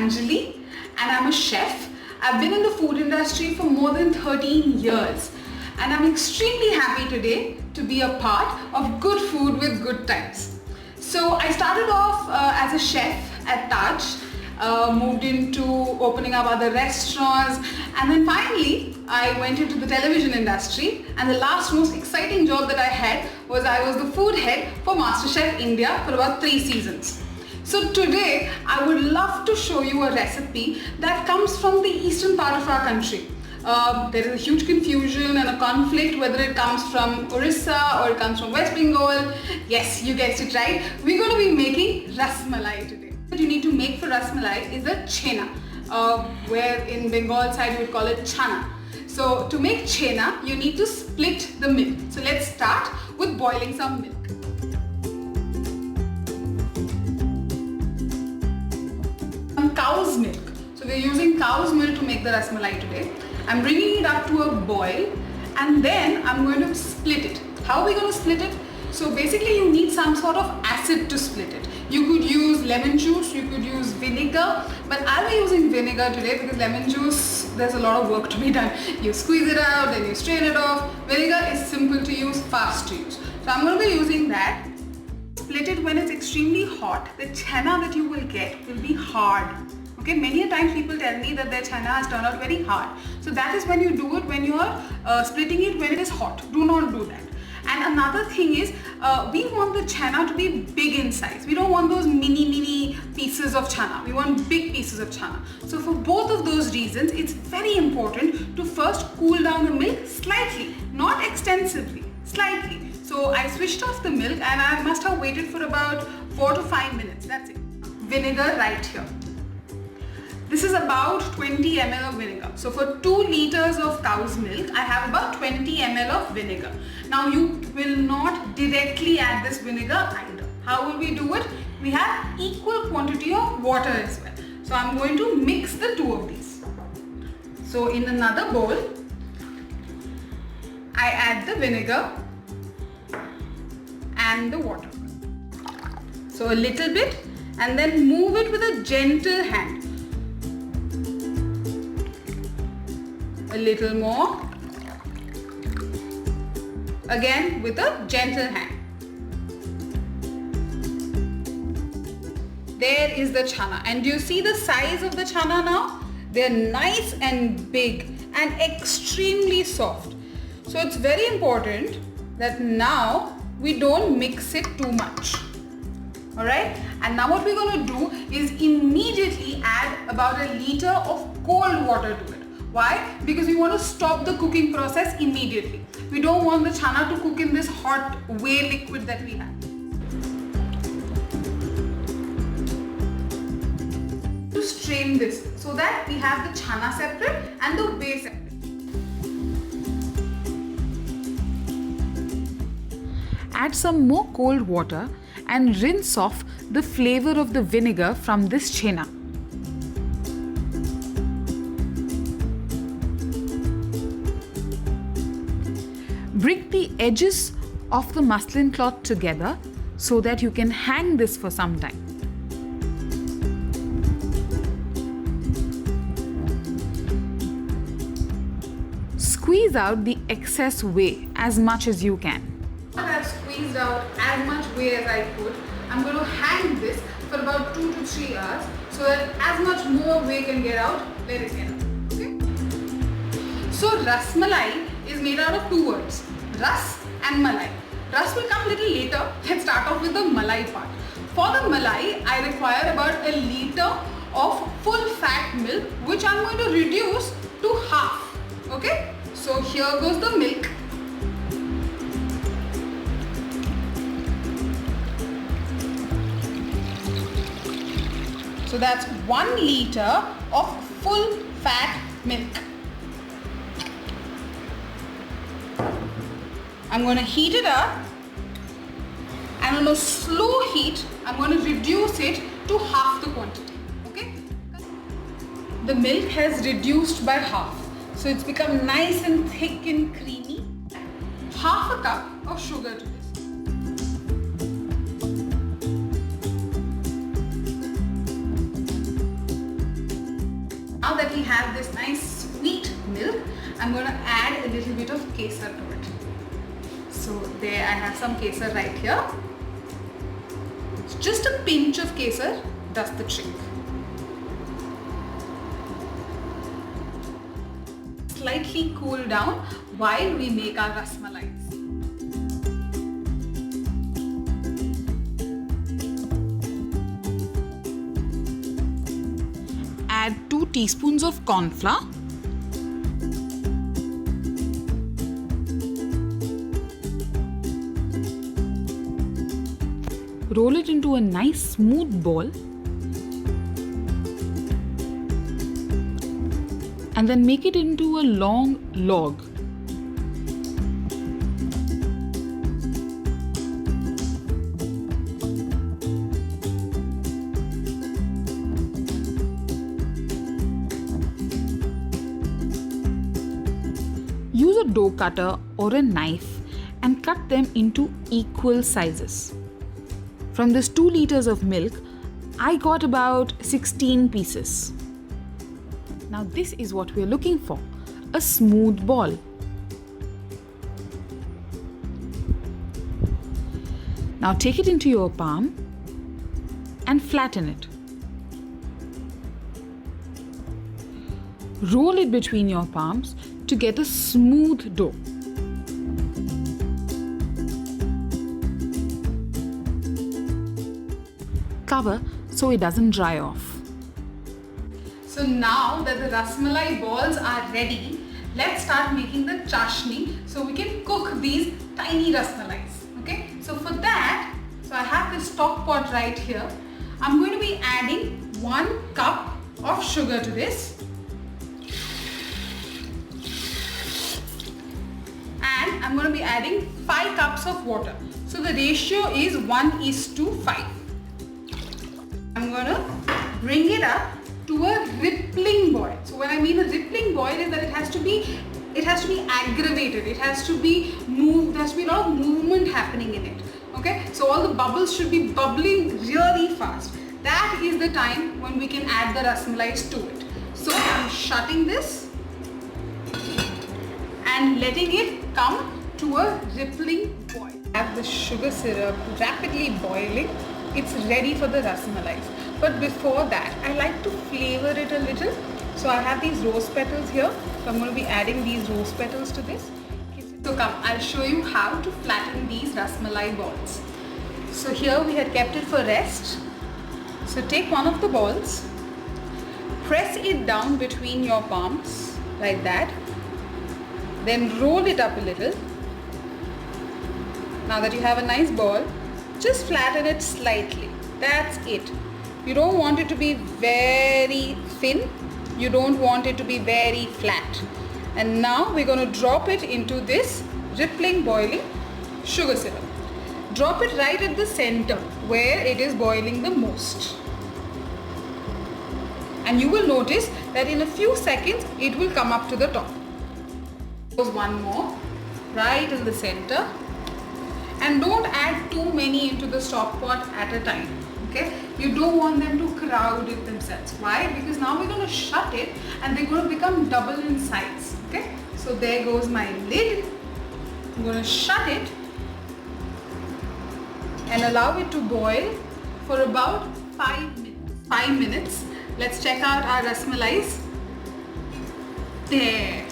Anjali and I'm a chef. I've been in the food industry for more than 13 years and I'm extremely happy today to be a part of Good Food with Good Times. So I started off as a chef at Taj, moved into opening up other restaurants, and then finally I went into the television industry, and the last most exciting job that I had was I was the food head for MasterChef India for about 3 seasons. So today I would love to show you a recipe that comes from the eastern part of our country. There is a huge confusion and a conflict whether it comes from Orissa or it comes from West Bengal. Yes, you guessed it right. We're going to be making Ras Malai today. What you need to make for Ras Malai is a chhena, where in Bengal side you would call it chana. So to make chhena, you need to split the milk. So let's start with boiling some milk. Some cow's milk. So we're using cow's milk to make the Ras Malai today. I'm bringing it up to a boil and then I'm going to split it. How are we going to split it? So basically you need some sort of acid to split it. You could use lemon juice, you could use vinegar, but I'll be using vinegar today because lemon juice, there's a lot of work to be done. You squeeze it out, then you strain it off. Vinegar is simple to use, fast to use. So I'm going to be using that. Split it when it's extremely hot. The chhena that you will get will be hard. Okay, many a times people tell me that their chhena has turned out very hard. So that is when you do it when you are splitting it when it is hot. Do not do that. And another thing is, we want the chhena to be big in size. We don't want those mini pieces of chhena. We want big pieces of chhena. So for both of those reasons, it's very important to first cool down the milk slightly, not extensively, slightly. So I switched off the milk and I must have waited for about 4 to 5 minutes. That's it. Vinegar right here. This is about 20 ml of vinegar. So for 2 liters of cow's milk, I have about 20 ml of vinegar. Now you will not directly add this vinegar either. How will we do it? We have equal quantity of water as well. So I'm going to mix the two of these. So in another bowl, I add the vinegar and the water. So a little bit and then move it with a gentle hand. A little more. Again with a gentle hand. There is the chana. And do you see the size of the chana now? They're nice and big and extremely soft. So it's very important that now we don't mix it too much. Alright? And now what we're going to do is immediately add about a liter of cold water to it. Why? Because we want to stop the cooking process immediately. We don't want the chana to cook in this hot whey liquid that we have. To strain this so that we have the chana separate and the whey separate. Add some more cold water and rinse off the flavor of the vinegar from this chhena. Bring the edges of the muslin cloth together so that you can hang this for some time. Squeeze out the excess whey as much as you can. I've squeezed out as much whey as I could. I'm going to hang this for about 2 to 3 hours so that as much more whey can get out, let it get out. Okay? So Ras Malai is made out of 2 words. Ras and Malai. Ras will come a little later. Let's start off with the Malai part. For the Malai, I require about a liter of full fat milk, which I'm going to reduce to half. Okay? So here goes the milk. So that's 1 liter of full fat milk. I'm going to heat it up and on a slow heat, I'm going to reduce it to half the quantity. Okay? The milk has reduced by half. So it's become nice and thick and creamy. Half a cup of sugar to this. we have this nice sweet milk, I'm going to add a little bit of kesar to it. So there I have some kesar right here. Just a pinch of kesar does the trick. Slightly cool down while we make our rasmalais. Add 2 teaspoons of corn flour. Roll it into a nice smooth ball. And then make it into a long log. Use a dough cutter or a knife and cut them into equal sizes. From this 2 liters of milk, I got about 16 pieces. Now this is what we are looking for, a smooth ball. Now take it into your palm and flatten it. Roll it between your palms to get a smooth dough. Cover so it doesn't dry off. So now that the rasmalai balls are ready, let's start making the chashni so we can cook these tiny rasmalais. Okay, so for that, I have this stock pot right here. I'm going to be adding 1 cup of sugar to this. And I'm going to be adding 5 cups of water. So the ratio is 1:5. I'm going to bring it up to a rippling boil. So when I mean a rippling boil is that it has to be aggravated. It has to be moved. There has to be a lot of movement happening in it. Okay, so all the bubbles should be bubbling really fast. That is the time when we can add the rasmalais to it. So I'm shutting this and letting it come to a rippling boil. Have the sugar syrup rapidly boiling. It's ready for the rasmalais. But before that, I like to flavor it a little. So I have these rose petals here. So I'm going to be adding these rose petals to this. So come, I'll show you how to flatten these rasmalai balls. So here we had kept it for rest. So take one of the balls, press it down between your palms like that. Then roll it up a little. Now that you have a nice ball, just flatten it slightly. That's it. You don't want it to be very thin. You don't want it to be very flat. And now we're going to drop it into this rippling boiling sugar syrup. Drop it right at the center where it is boiling the most. And you will notice that in a few seconds it will come up to the top. One more right in the center. And don't add too many into the stock pot at a time. Okay, you don't want them to crowd it themselves. Why? Because now we're going to shut it and they're going to become double in size. Okay, so there goes my lid. I'm going to shut it and allow it to boil for about 5 minutes. 5 minutes. Let's check out our rasmalais. There.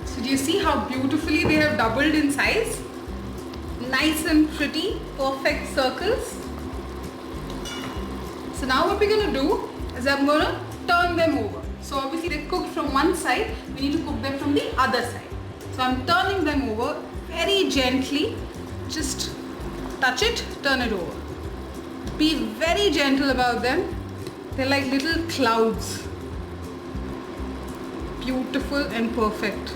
So do you see how beautifully they have doubled in size? Nice and pretty, perfect circles. So now what we're going to do is I'm going to turn them over. So obviously they're cooked from one side, we need to cook them from the other side. So I'm turning them over very gently. Just touch it, turn it over. Be very gentle about them. They're like little clouds. Beautiful and perfect.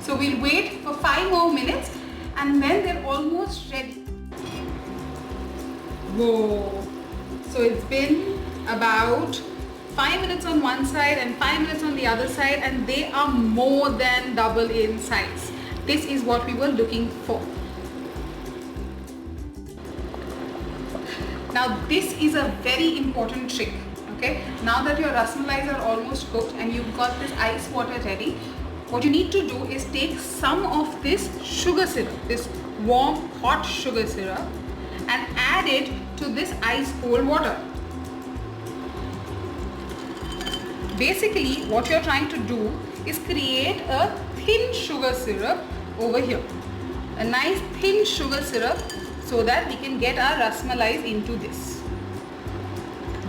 So we'll wait for 5 more minutes and then they're almost ready. Whoa! So it's been about 5 minutes on one side and 5 minutes on the other side, and they are more than double in size. This is what we were looking for. Now this is a very important trick. Okay, now that your rasmalais are almost cooked and you've got this ice water ready, what you need to do is take some of this sugar syrup, this warm hot sugar syrup, and add it to this ice cold water. Basically what you're trying to do is create a thin sugar syrup over here, a nice thin sugar syrup, so that we can get our rasmalais into this.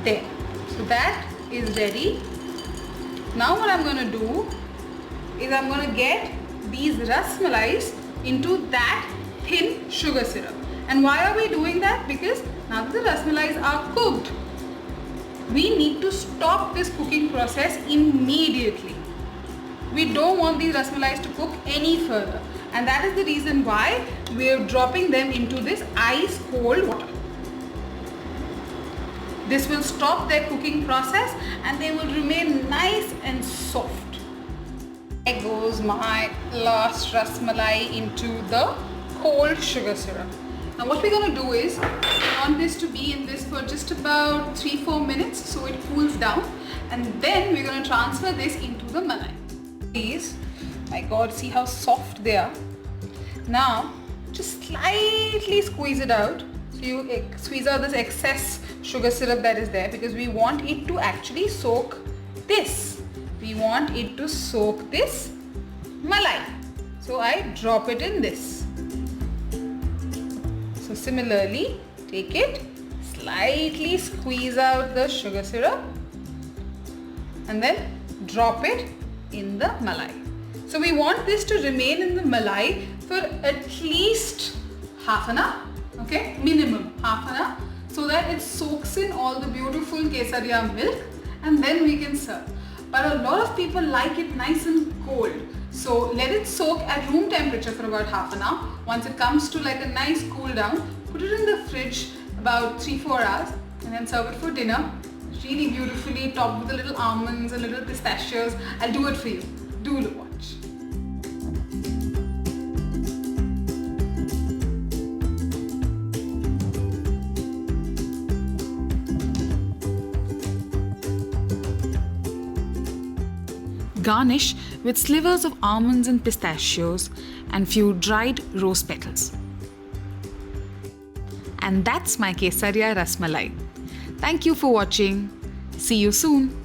There. So that is ready. Now what I'm going to do is I'm going to get these rasmalais into that thin sugar syrup. And why are we doing that? Because now that the rasmalais are cooked, we need to stop this cooking process immediately. We don't want these rasmalais to cook any further. And that is the reason why we are dropping them into this ice cold water. This will stop their cooking process and they will remain nice and soft. There goes my last rasmalai into the cold sugar syrup. Now what we're going to do is, we want this to be in this for just about 3-4 minutes so it cools down, and then we're going to transfer this into the malai. These, my god, see how soft they are. Now just slightly squeeze it out. So you squeeze out this excess sugar syrup that is there, because we want it to actually soak this. We want it to soak this malai. So I drop it in this. So similarly, take it, slightly squeeze out the sugar syrup and then drop it in the malai. So we want this to remain in the malai for at least half an hour, okay, minimum half an hour, so that it soaks in all the beautiful kesaria milk, and then we can serve. But a lot of people like it nice and cold. So let it soak at room temperature for about half an hour. Once it comes to like a nice cool down, put it in the fridge about 3-4 hours and then serve it for dinner. Really beautifully topped with a little almonds, a little pistachios. I'll do it for you. Do watch. Garnish with slivers of almonds and pistachios and few dried rose petals. And that's my Kesaria Rasmalai. Thank you for watching. See you soon.